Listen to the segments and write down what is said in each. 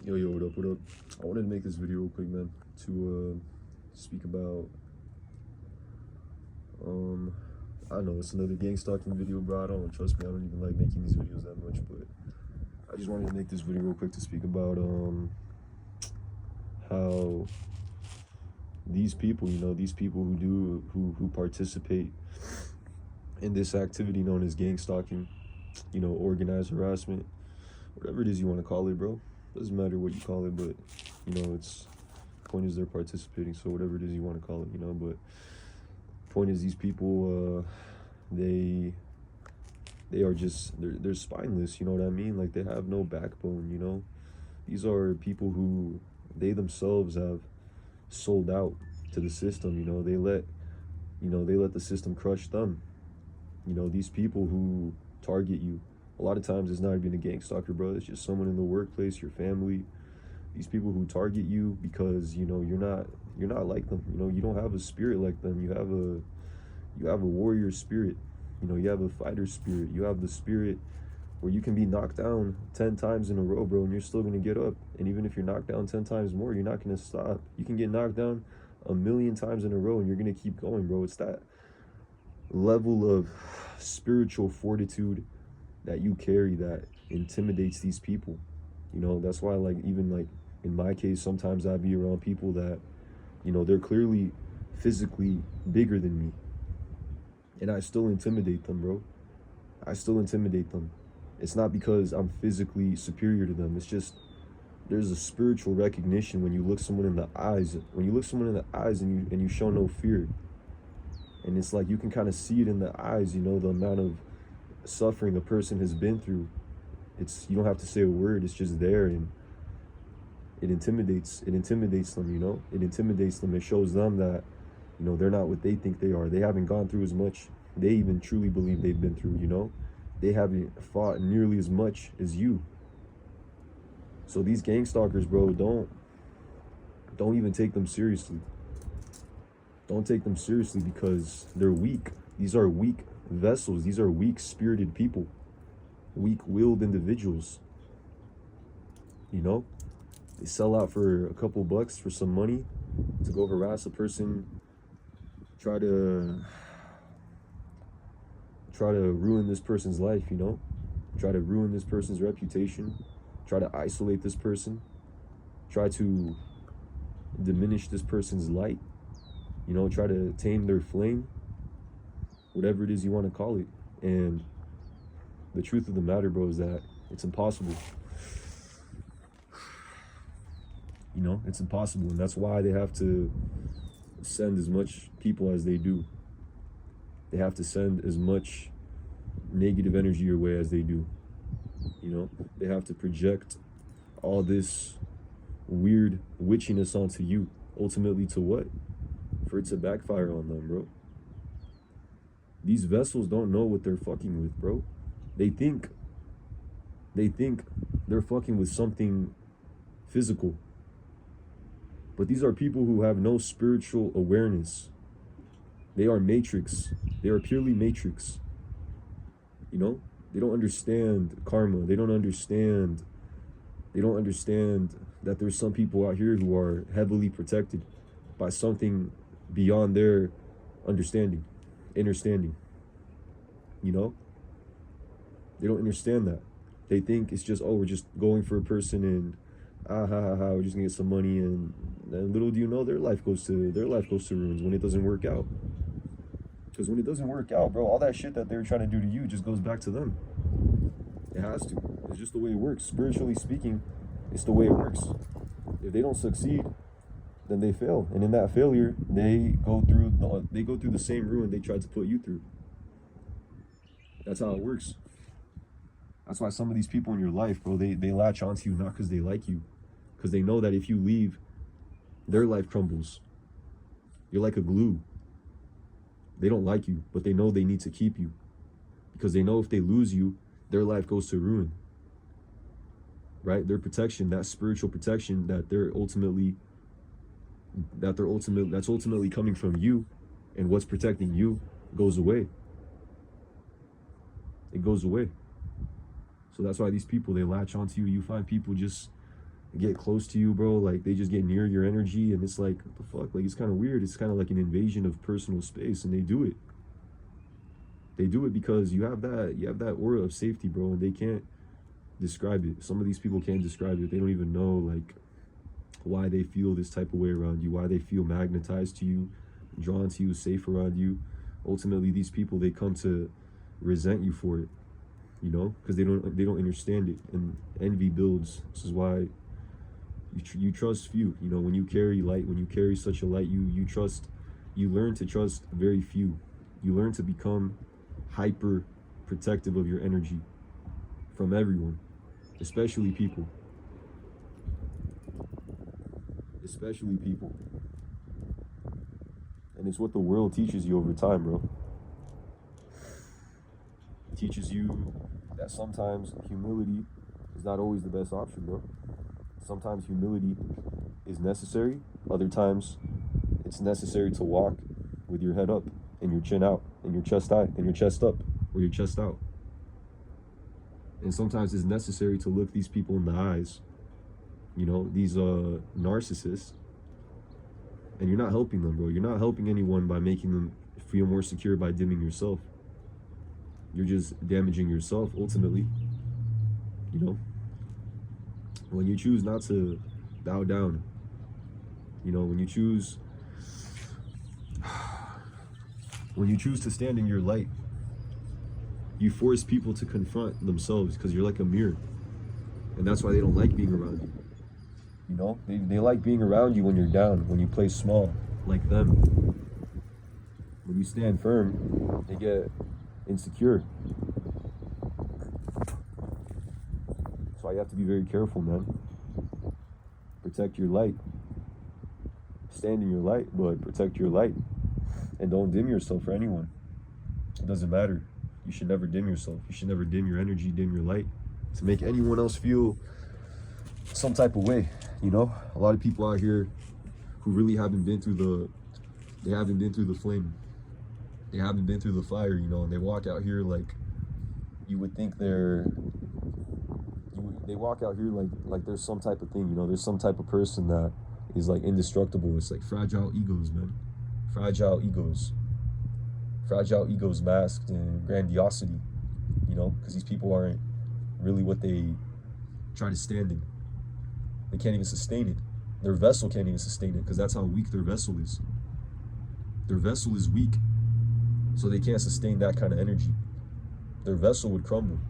Yo, what up, what up? I wanted to make this video real quick, man, to speak about, I don't know, it's another gang stalking video, bro. I don't, trust me, I don't even like making these videos that much, but I just wanted to make this video real quick to speak about, how these people, these people who participate in this activity known as gang stalking, organized harassment, whatever it is you want to call it, bro. Doesn't matter what you call it, but it's point is they're participating. So whatever it is you want to call it, but point is these people, they are just they're spineless. You know what I mean? Like they have no backbone. These are people who they themselves have sold out to the system. They let the system crush them. These people who target you, a lot of times it's not even a gang stalker, bro. It's just someone in the workplace, your family. These people who target you because you're not like them. You don't have a spirit like them. You have a warrior spirit. You have a fighter spirit. You have the spirit where you can be knocked down 10 times in a row, bro, and you're still gonna get up. And even if you're knocked down 10 times more, you're not gonna stop. You can get knocked down 1,000,000 times in a row and you're gonna keep going, bro. It's that level of spiritual fortitude that you carry that intimidates these people. That's why, even in my case, sometimes I'd be around people that, they're clearly physically bigger than me, and I still intimidate them, bro. I still intimidate them. It's not because I'm physically superior to them. It's just there's a spiritual recognition when you look someone in the eyes. When you look someone in the eyes and you show no fear, and it's like you can kind of see it in the eyes. The amount of suffering a person has been through. You don't have to say a word. It's just there, and it intimidates them. It intimidates them. It shows them that they're not what they think they are. They haven't gone through as much they even truly believe they've been through. They haven't fought nearly as much as you. So these gang stalkers, bro, don't even take them seriously. Don't take them seriously because they're weak. These are weak vessels. These are weak-spirited people, weak-willed individuals. They sell out for a couple bucks for some money to go harass a person, try to ruin this person's life, try to ruin this person's reputation, try to isolate this person, try to diminish this person's light, try to tame their flame, whatever it is you want to call it. And the truth of the matter, bro, is that it's impossible. It's impossible. And that's why they have to send as much people as they do. They have to send as much negative energy your way as they do. They have to project all this weird witchiness onto you. Ultimately to what? For it to backfire on them, bro. These vessels don't know what they're fucking with, bro. They think they're fucking with something physical. But these are people who have no spiritual awareness. They are matrix. They are purely matrix. They don't understand karma. They don't understand that there's some people out here who are heavily protected by something beyond their understanding. They don't understand that. They think it's just, we're just going for a person and we're just gonna get some money, and little do you know, their life goes to ruins when it doesn't work out. Because when it doesn't work out, bro, all that shit that they're trying to do to you just goes back to them. It has to. It's just the way it works. Spiritually speaking, it's the way it works. If they don't succeed, then they fail, and in that failure, they go through the same ruin they tried to put you through. That's how it works. That's why some of these people in your life, bro, they latch onto you not because they like you, because they know that if you leave, their life crumbles. You're like a glue. They don't like you, but they know they need to keep you, because they know if they lose you, their life goes to ruin. Right? Their protection, that spiritual protection that's ultimately coming from you, and what's protecting you goes away. It goes away. So that's why these people, they latch onto you. You find people just get close to you, bro. Like they just get near your energy, and it's like, what the fuck? Like it's kind of weird. It's kind of like an invasion of personal space, and they do it. They do it because you have that aura of safety, bro, and they can't describe it. Some of these people can't describe it. They don't even know like why they feel this type of way around you, why they feel magnetized to you, drawn to you, safe around you. Ultimately, these people, they come to resent you for it, you know, because they don't understand it, and envy builds. This is why you trust few. You know, when you carry light, when you carry such a light, you learn to trust very few. You learn to become hyper protective of your energy from everyone, especially people. Especially people. And it's what the world teaches you over time, bro. It teaches you that sometimes humility is not always the best option, bro. Sometimes humility is necessary. Other times it's necessary to walk with your head up and your chin out and your chest high and your chest up or your chest out. And sometimes it's necessary to look these people in the eyes, you know, these narcissists, and you're not helping them, bro. You're not helping anyone by making them feel more secure by dimming yourself. You're just damaging yourself ultimately, you know. When you choose not to bow down, you know, when you choose to stand in your light, you force people to confront themselves because you're like a mirror. And that's why they don't like being around you. You know, they like being around you when you're down, when you play small, like them. When you stand firm, they get insecure. That's why you have to be very careful, man. Protect your light. Stand in your light, but protect your light. And don't dim yourself for anyone. It doesn't matter. You should never dim yourself. You should never dim your energy, dim your light to make anyone else feel some type of way. You know, a lot of people out here who really haven't been through the flame. They haven't been through the fire, you know, and they walk out here like you would think they walk out here like there's some type of thing, you know, there's some type of person that is like indestructible. It's like fragile egos, man. Fragile egos masked in grandiosity, you know, because these people aren't really what they try to stand in. They can't even sustain it. Their vessel can't even sustain it because that's how weak their vessel is. Their vessel is weak, so they can't sustain that kind of energy. Their vessel would crumble.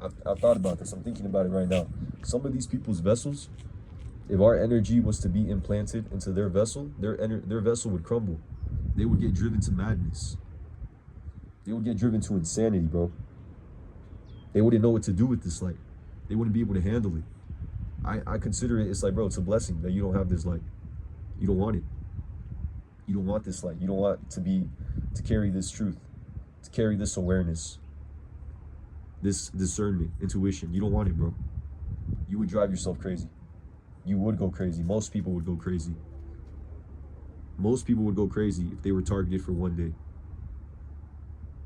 I've thought about this. I'm thinking about it right now. Some of these people's vessels, if our energy was to be implanted into their vessel, their vessel would crumble. They would get driven to madness. They would get driven to insanity, bro. They wouldn't know what to do with this light. They wouldn't be able to handle it. I consider it's like, bro, it's a blessing that you don't have this light. You don't want it. You don't want this light. You don't want to carry this truth, to carry this awareness, this discernment, intuition. You don't want it, bro. You would drive yourself crazy. You would go crazy. Most people would go crazy. Most people would go crazy if they were targeted for one day.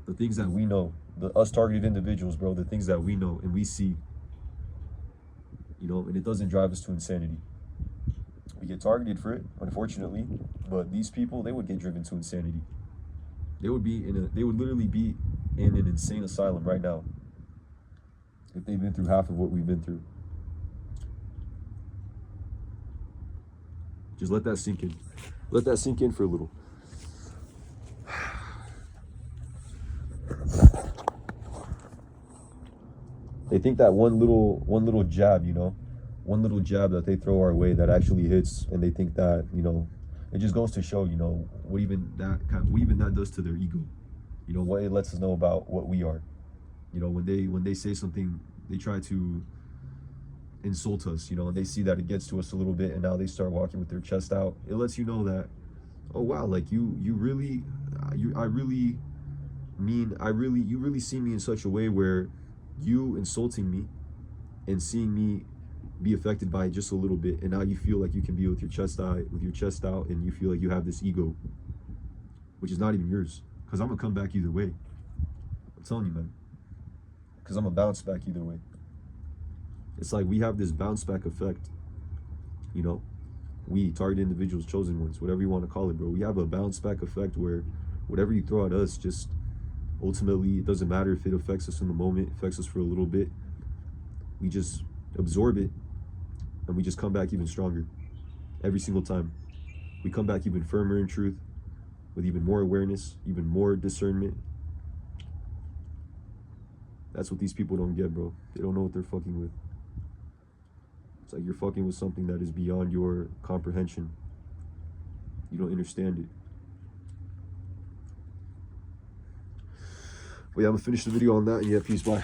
The things that we know, us targeted individuals, bro, the things that we know and we see, you know, and it doesn't drive us to insanity. We get targeted for it, unfortunately, but these people, they would get driven to insanity. They would literally be in an insane asylum right now if they've been through half of what we've been through. Just let that sink in. Let that sink in for a little. They think that one little jab, you know, one little jab that they throw our way that actually hits, and they think that, you know, it just goes to show, you know, what even that does to their ego. You know, what it lets us know about what we are. You know, when they say something, they try to insult us, you know, and they see that it gets to us a little bit, and now they start walking with their chest out. It lets you know that, oh wow, like you really see me in such a way where you insulting me and seeing me be affected by it just a little bit, and now you feel like you can be with your chest out, and you feel like you have this ego, which is not even yours. Because I'm gonna come back either way. I'm telling you, man. Because I'm gonna bounce back either way. It's like we have this bounce back effect You know, we, target individuals, chosen ones, whatever you want to call it, bro. We have a bounce back effect where whatever you throw at us, just ultimately, it doesn't matter if it affects us in the moment, affects us for a little bit. We just absorb it and we just come back even stronger every single time. We come back even firmer in truth, with even more awareness, even more discernment. That's what these people don't get, bro. They don't know what they're fucking with. It's like you're fucking with something that is beyond your comprehension. You don't understand it. But yeah, I'm gonna finish the video on that, and yeah, peace, bye.